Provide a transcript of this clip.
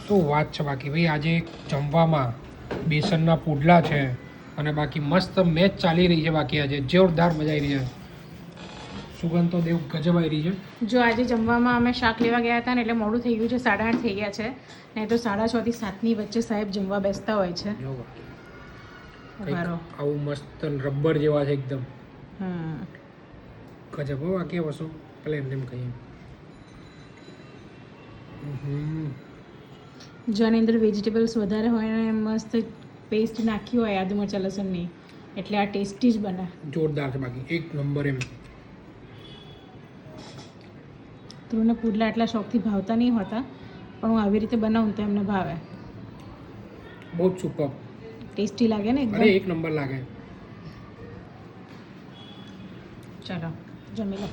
શું વાત છે બાકી ભાઈ, આજે જમવામાં બેસનના પુડલા છે અને બાકી મસ્ત મેચ ચાલી રહી છે. બાકી આજે જોરદાર મજા આવી રહી છે. સુગંધ તો દેવ ગજબ આવી રહી છે. જો આજે જમવામાં અમે શાક લેવા ગયા હતા ને એટલે મોડું થઈ ગયું છે, 8:30 થઈ ગયા છે. નહીં તો 6:30 થી 7ની વચ્ચે સાહેબ જમવા બેસતા હોય છે. જો બાકી ઉભા રહો. આવું મસ્ત રબર જેવા છે એકદમ હમ ગજબ. હો બાકી વસ્તુ પેલા એમને એમ કહીએ. જો આની અંદર વેજીટેબલ્સ વધારે હોય ને મસ્ત પેસ્ટ નાખી હોય આદુ મરચાં લસણની એટલે આ ટેસ્ટી જ બને. જોરદાર છે બાકી એક નંબર એમ. ધ્રુવને પુડલા એટલા શોખથી ભાવતા નહીં હોતા, પણ હું આવી રીતે બનાવું તો એમને ભાવે. બહુ જ સુપર. ટેસ્ટી લાગે ને અરે એકદમ. એક નંબર લાગે. ચાલો જમી લો.